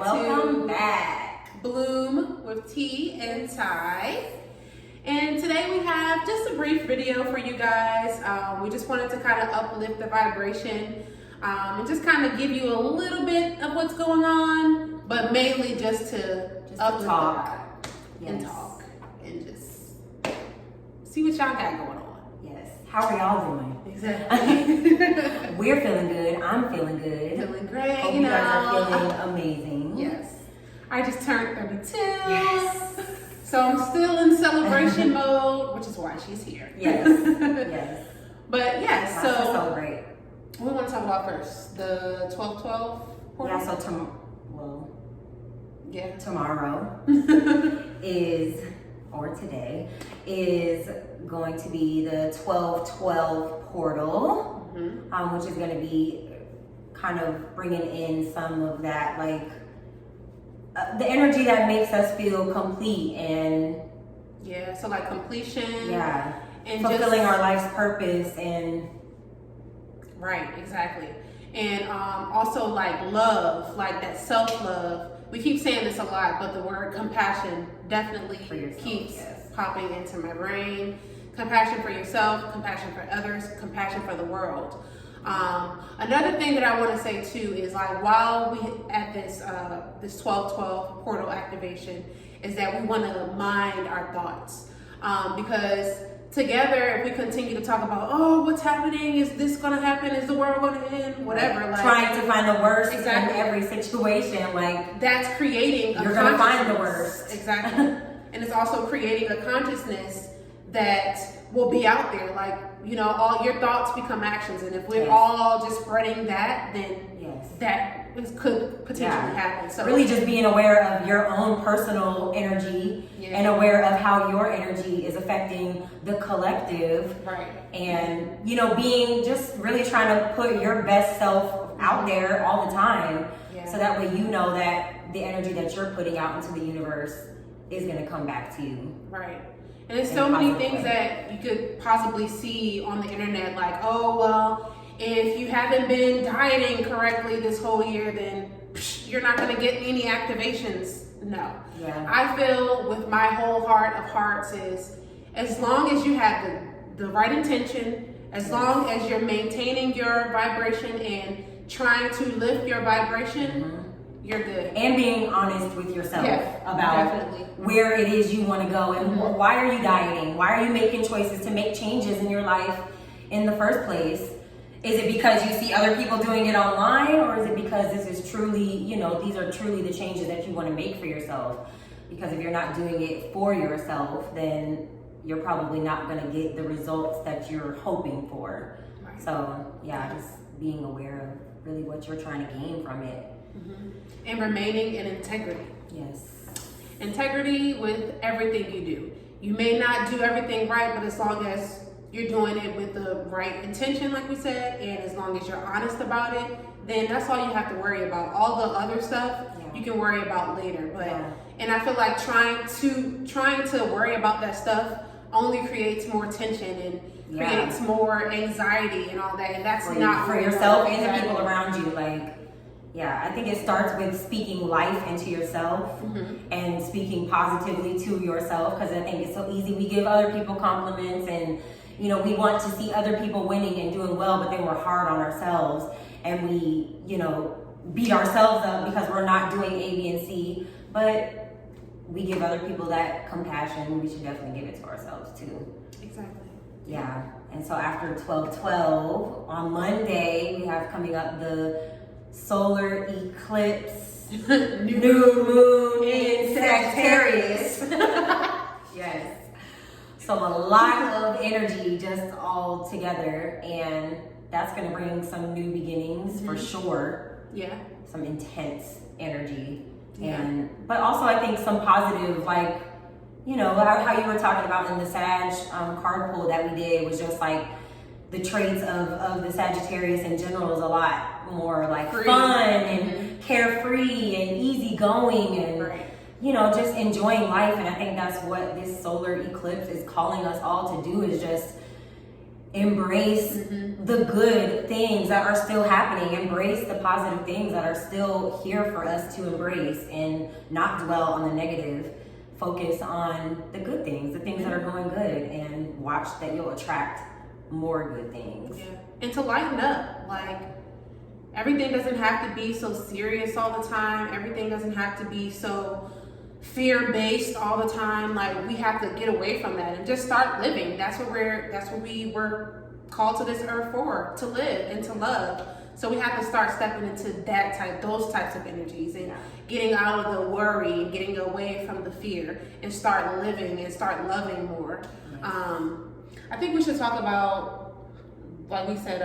Welcome back. Bloom with T and Ty. And today we have just a brief video for you guys. We just wanted to kind of uplift the vibration and just kind of give you a little bit of what's going on, but mainly just to uplift talk. and talk and just see what y'all got going on. Yes. How are y'all doing? Exactly. We're feeling good. I'm feeling good. Feeling great. Hope you guys are feeling amazing. Yes. I just turned 32. Yes. So I'm still in celebration mode, which is why she's here. Yes. Yes. But yeah, Lots to so celebrate. what do we want to talk about first? The 12/12 portal? Yeah, so Yeah. tomorrow today is going to be the 12/12 portal, which is going to be kind of bringing in some of that, like the energy that makes us feel complete and so like completion. Yeah. And fulfilling our life's purpose and right, exactly. And also like love, like that self-love. We keep saying this a lot, but the word compassion definitely keeps popping into my brain. Compassion for yourself, compassion for others, compassion for the world. Another thing that I want to say too is like while we at this 12/12 portal activation is that we want to mind our thoughts because together if we continue to talk about what's happening, is this going to happen, is the world going to end, whatever, like trying to find the worst in every situation, like that's creating you're going to find the worst. Exactly. And it's also creating a consciousness that will be out there, like, you know, all your thoughts become actions, and if we're all just spreading that, then that could potentially happen. So really just being aware of your own personal energy and aware of how your energy is affecting the collective, right? And you know, being just really trying to put your best self out there all the time, so that way you know that the energy that you're putting out into the universe is going to come back to you, right? And there's so many things that you could possibly see on the internet, like, oh, well, if you haven't been dieting correctly this whole year, then you're not going to get any activations. No. Yeah. I feel with my whole heart of hearts is as long as you have the right intention, as long as you're maintaining your vibration and trying to lift your vibration, you're good. And being honest with yourself about where it is you want to go and why are you dieting? Why are you making choices to make changes in your life in the first place? Is it because you see other people doing it online, or is it because this is truly, you know, these are truly the changes that you want to make for yourself? Because if you're not doing it for yourself, then you're probably not going to get the results that you're hoping for. Right. So yeah, just being aware of really what you're trying to gain from it. And remaining in integrity. Yes. Integrity with everything you do. You may not do everything right, but as long as you're doing it with the right intention, like we said, and as long as you're honest about it, then that's all you have to worry about. All the other stuff you can worry about later. But and I feel like trying to worry about that stuff only creates more tension and creates more anxiety and all that. And that's not for yourself and the people around you. Like, I think it starts with speaking life into yourself and speaking positively to yourself, because I think it's so easy. We give other people compliments and, you know, we want to see other people winning and doing well, but then we're hard on ourselves and we, you know, beat ourselves up because we're not doing A, B, and C. But we give other people that compassion. We should definitely give it to ourselves too. Exactly. Yeah. And so after 12/12 on Monday, we have coming up the solar eclipse, new moon in Sagittarius. Yes. So a lot of energy just all together, and that's going to bring some new beginnings for sure. Yeah. Some intense energy. But also I think some positive, like, you know, how you were talking about in the Sag card pull that we did was just like the traits of the Sagittarius in general is a lot more like fun and carefree and easygoing and you know, just enjoying life. And I think that's what this solar eclipse is calling us all to do, is just embrace the good things that are still happening, embrace the positive things that are still here for us to embrace, and not dwell on the negative. Focus on the good things, the things that are going good, and watch that you'll attract more good things. Yeah. And to lighten up, like, everything doesn't have to be so serious all the time. Everything doesn't have to be so fear-based all the time. Like, we have to get away from that and just start living. That's what we were called to this earth for, to live and to love. So we have to start stepping into those types of energies, and getting out of the worry and getting away from the fear, and start living and start loving more. I think we should talk about, like we said,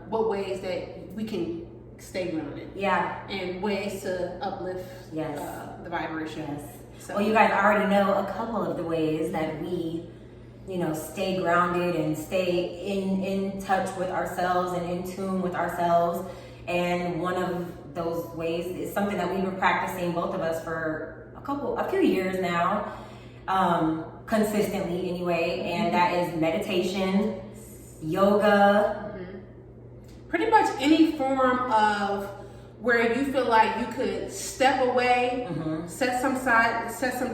what ways that we can stay grounded. Yeah. And ways to uplift the vibration. Yes. So, well, you guys already know a couple of the ways that we, stay grounded and stay in touch with ourselves and in tune with ourselves. And one of those ways is something that we've been practicing, both of us, for a few years now, consistently anyway, and that is meditation, yoga. Pretty much any form of where you feel like you could step away, set some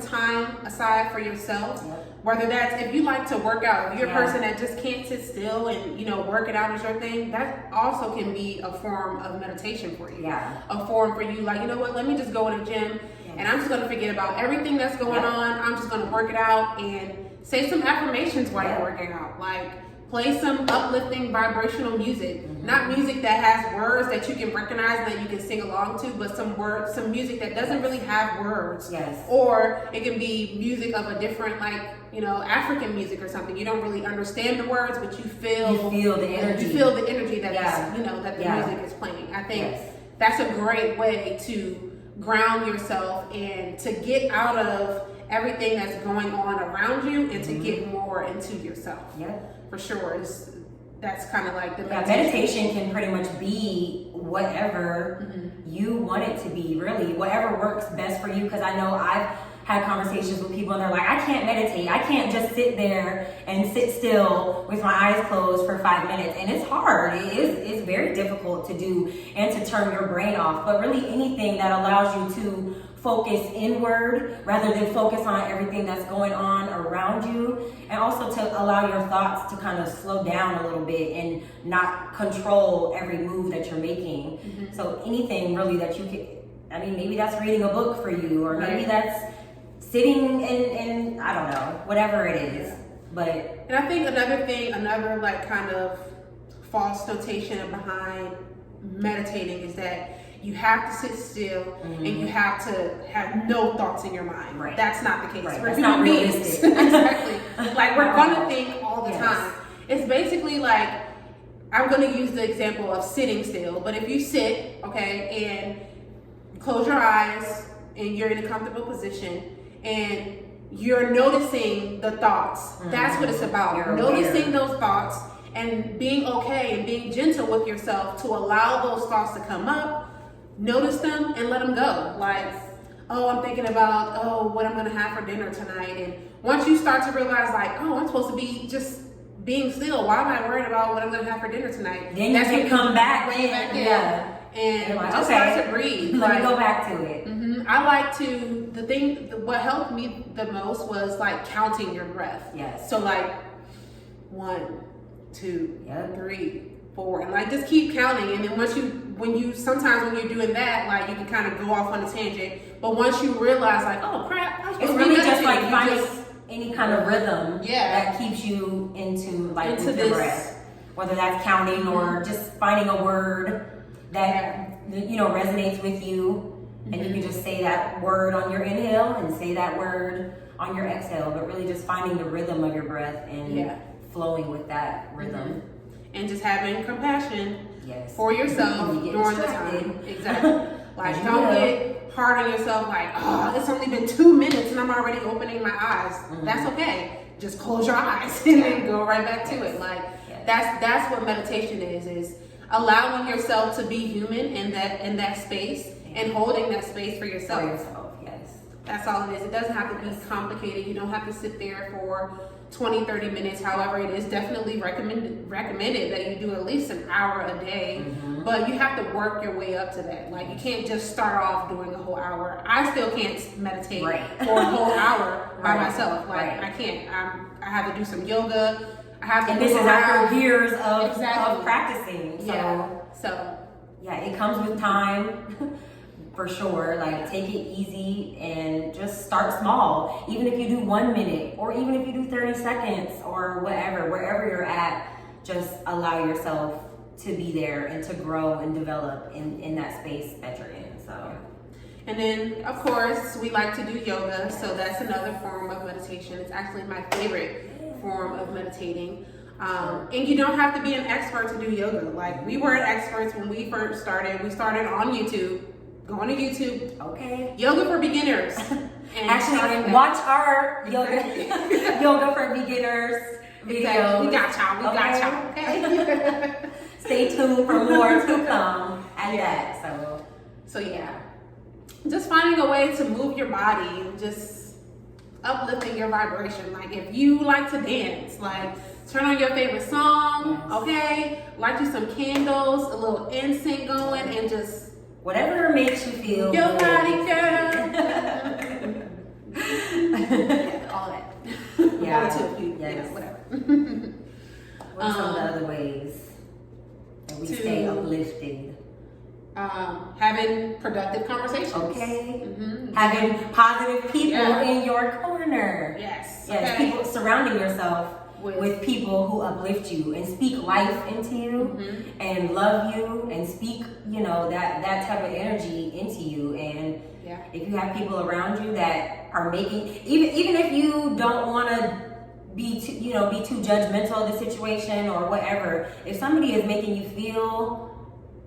time aside for yourself. Whether that's, if you like to work out, if you're a person that just can't sit still and work it out is your thing, that also can be a form of meditation for you. Yeah. A form for you, like, you know what, let me just go in the gym and I'm just gonna forget about everything that's going on. I'm just gonna work it out and say some affirmations while you're working out. Like, play some uplifting vibrational music. Not music that has words that you can recognize and that you can sing along to, but some music that doesn't really have words. Yes. Or it can be music of a different, African music or something. You don't really understand the words, but you feel the energy. You feel the energy that that the music is playing. I think that's a great way to ground yourself and to get out of everything that's going on around you, and to get more into yourself. Yeah. For sure. That's kind of like the meditation can pretty much be whatever you want it to be, really, whatever works best for you. Because I know I've had conversations with people and they're like, I can't meditate, I can't just sit there and sit still with my eyes closed for 5 minutes. And it's hard. It's very difficult to do and to turn your brain off. But really, anything that allows you to focus inward rather than focus on everything that's going on around you, and also to allow your thoughts to kind of slow down a little bit and not control every move that you're making. So anything really that you can, maybe that's reading a book for you, or maybe that's sitting in I don't know, whatever it is. And I think another like kind of false notation behind meditating is that you have to sit still and you have to have no thoughts in your mind. Right. That's not the case. Right. That's not realistic. Exactly. Like, we're gonna think all the time. It's basically like, I'm gonna use the example of sitting still, but if you sit, and close your eyes and you're in a comfortable position and you're noticing the thoughts. That's what it's about. You're noticing those thoughts and being okay and being gentle with yourself to allow those thoughts to come up. Notice them and let them go. Like, I'm thinking about, what I'm going to have for dinner tonight. And once you start to realize, like, I'm supposed to be just being still. Why am I worried about what I'm going to have for dinner tonight? Then you can come back in. And just start to breathe. Let me go back to it. I like to, what helped me the most was like counting your breath. Yes. So like 1, 2, 3, 4, and like just keep counting. And then sometimes when you're doing that, like you can kind of go off on a tangent. But once you realize, like, oh crap, it's really just like finding any kind of rhythm that keeps you into your breath, whether that's counting or just finding a word that resonates with you, and you can just say that word on your inhale and say that word on your exhale. But really, just finding the rhythm of your breath and flowing with that rhythm. And just having compassion for yourself during the time. Exactly. Like, don't get hard on yourself, like, it's only been 2 minutes and I'm already opening my eyes. That's okay. Just close your eyes and then go right back to it. Like, that's what meditation is allowing yourself to be human in that space and holding that space for yourself. That's all it is. It doesn't have to be complicated. You don't have to sit there for 20, 30 minutes. However, it is definitely recommended that you do at least an hour a day. But you have to work your way up to that. Like, you can't just start off doing a whole hour. I still can't meditate for a whole hour by myself. Like, I can't. I have to do some yoga. I have to. And this is after years of practicing. So yeah, it comes with time. For sure, like take it easy and just start small. Even if you do 1 minute or even if you do 30 seconds or whatever, wherever you're at, just allow yourself to be there and to grow and develop in that space that you're in. So, and then of course we like to do yoga, so that's another form of meditation. It's actually my favorite form of meditating. And you don't have to be an expert to do yoga. Like, we weren't experts when we first started. We started on YouTube. Go on to YouTube. Okay. Yoga for beginners. And actually, watch our yoga for beginners videos. We got y'all. We got y'all. Okay. Stay tuned for more to come at that. So yeah. Just finding a way to move your body, just uplifting your vibration. Like, if you like to dance, like, turn on your favorite song, okay? Light you some candles, a little incense going, and just whatever makes you feel your good. body, girl. All that. Yeah. Whatever. What are some of the other ways that we stay uplifted? Having productive conversations. Okay. Having positive people in your corner. Yes. People surrounding yourself with people who uplift you and speak life into you and love you and speak, that type of energy into you. And if you have people around you that are making, even if you don't want to be too judgmental of the situation or whatever, if somebody is making you feel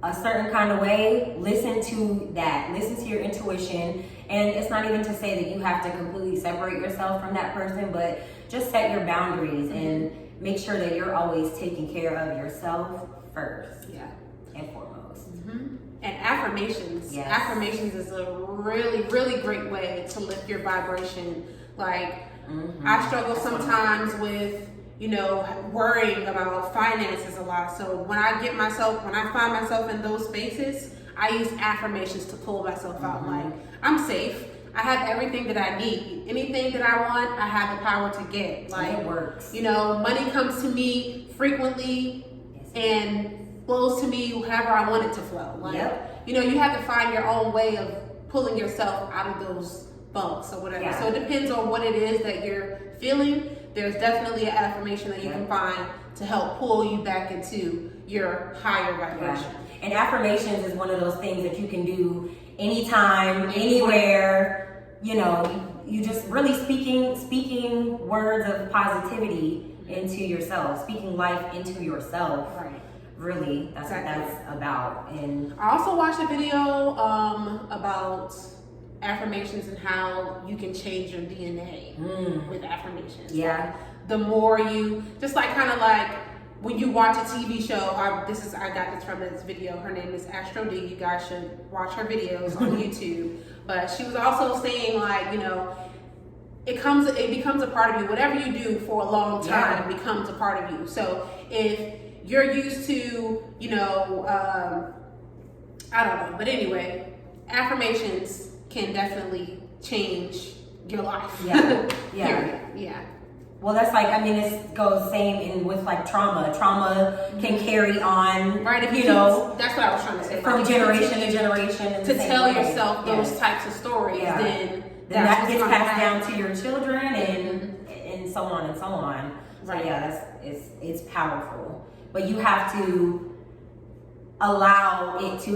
a certain kind of way, listen to that. Listen to your intuition. And it's not even to say that you have to completely separate yourself from that person, but just set your boundaries and make sure that you're always taking care of yourself first. And foremost. And affirmations. Affirmations is a really, really great way to lift your vibration. Like, I struggle sometimes with, worrying about finances a lot. So when I find myself in those spaces, I use affirmations to pull myself out. Like, I'm safe. I have everything that I need. Anything that I want, I have the power to get. Like, it works. Money comes to me frequently and flows to me however I want it to flow. Like, you have to find your own way of pulling yourself out of those bunks or whatever. So it depends on what it is that you're feeling. There's definitely an affirmation that you can find to help pull you back into your higher vibration. And affirmations is one of those things that you can do anytime, anywhere. You just really speaking words of positivity into yourself, speaking life into yourself. Really, that's what that's about. And I also watched a video about affirmations and how you can change your DNA with affirmations. The more you, just like kind of like when you watch a TV show, I got this from this video. Her name is Astro D. You guys should watch her videos on YouTube. But she was also saying, like, it becomes a part of you. Whatever you do for a long time becomes a part of you. So if you're used to, I don't know. But anyway, affirmations can definitely change your life. Well, that's like, it goes same with like trauma. Trauma can carry on, that's what I was trying to say. From generation to generation. To tell yourself those types of stories, then that gets passed down to your children and so on and so on. So it's powerful. But you have to allow it to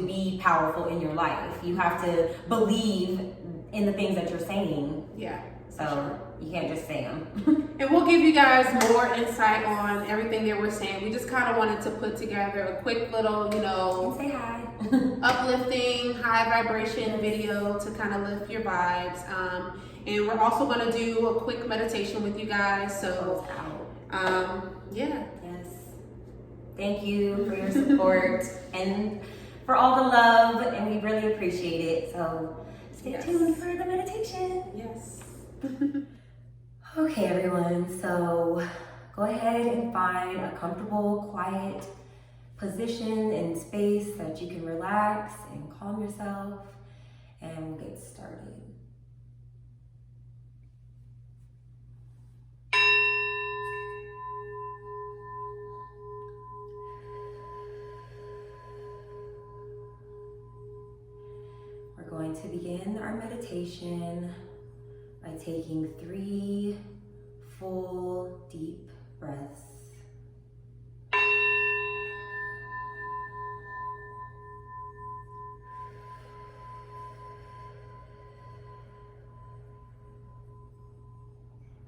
be powerful in your life. You have to believe in the things that you're saying. So you can't just say them. And we'll give you guys more insight on everything that we're saying. We just kind of wanted to put together a quick little, say hi. uplifting, high vibration video to kind of lift your vibes. And we're also going to do a quick meditation with you guys. So, Thank you for your support and for all the love, and we really appreciate appreciate it. So stay tuned for the meditation. Yes. Okay, everyone. So go ahead and find a comfortable, quiet position and space that you can relax and calm yourself, and we'll get started. We're going to begin our meditation by taking 3 full deep breaths.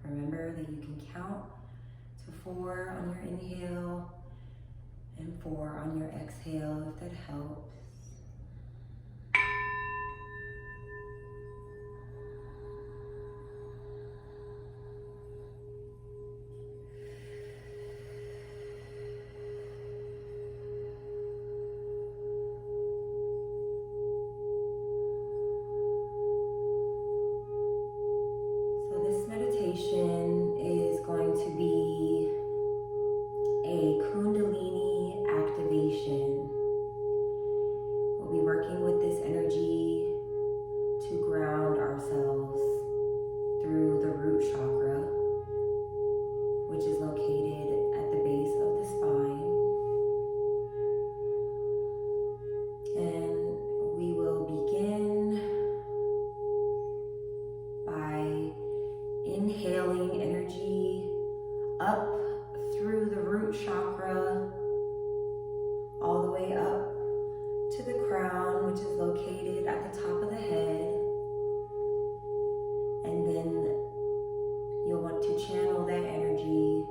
Remember that you can count to 4 on your inhale and 4 on your exhale if that helps. Is going to be a Kundalini Activation. We'll be working with this energy to ground ourselves through the root chakra, which is located at the base of the spine. And we will begin by inhaling energy up through the root chakra, all the way up to the crown, which is located at the top of the head. And then you'll want to channel that energy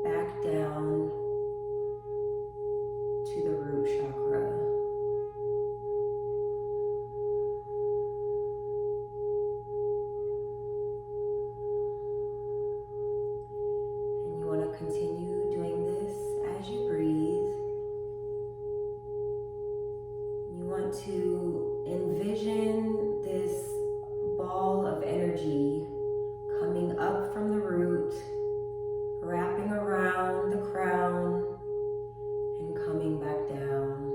back down to the root chakra. Continue doing this as you breathe. You want to envision this ball of energy coming up from the root, wrapping around the crown, and coming back down.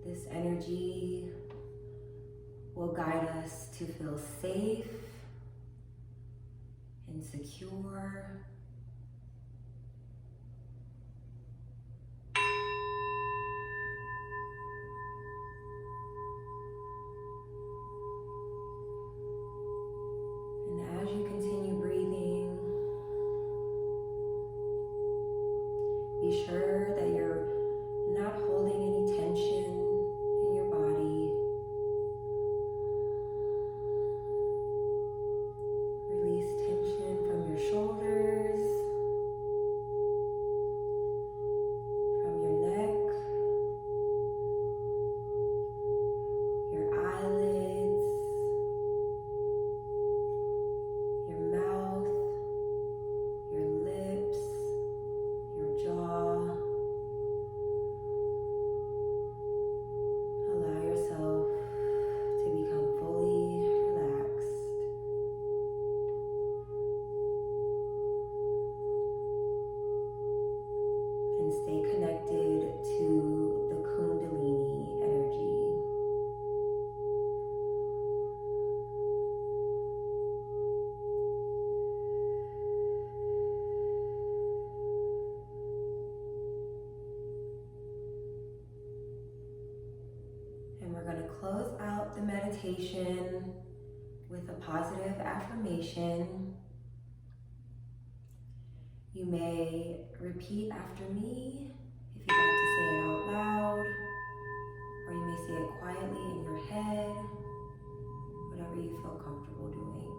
This energy will guide us to feel safe and secure. And as you continue breathing, be sure that you're not holding any tension in your body. Release tension from your shoulders, from your neck, your eyelids, your mouth, your lips, your jaw. Allow yourself to become fully relaxed. And stay connected to the Kundalini energy. And we're going to close out the meditation with a positive affirmation. You may repeat after me if you'd like to say it out loud, or you may say it quietly in your head, whatever you feel comfortable doing.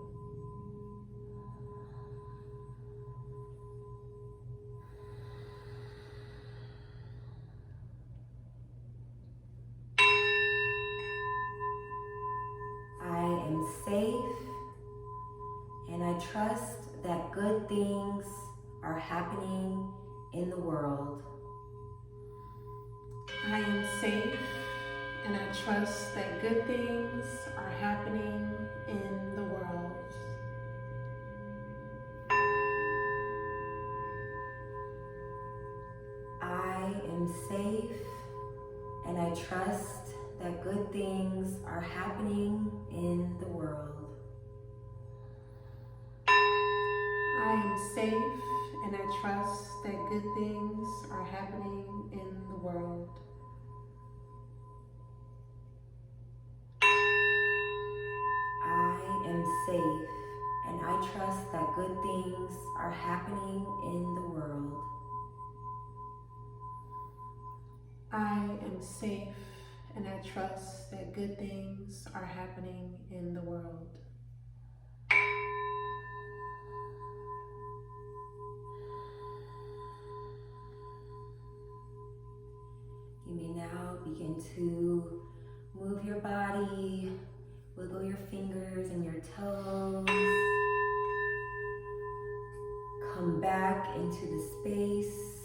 trust that good things are happening in the world. I am safe and I trust that good things are happening in the world. I am safe and I trust that good things are happening in the world. I am safe and I trust that good things are happening in the world. I am safe and I trust that good things are happening in the world. I am safe and I trust that good things are happening in the world. You may now begin to move your body, wiggle your fingers and your toes. Come back into the space.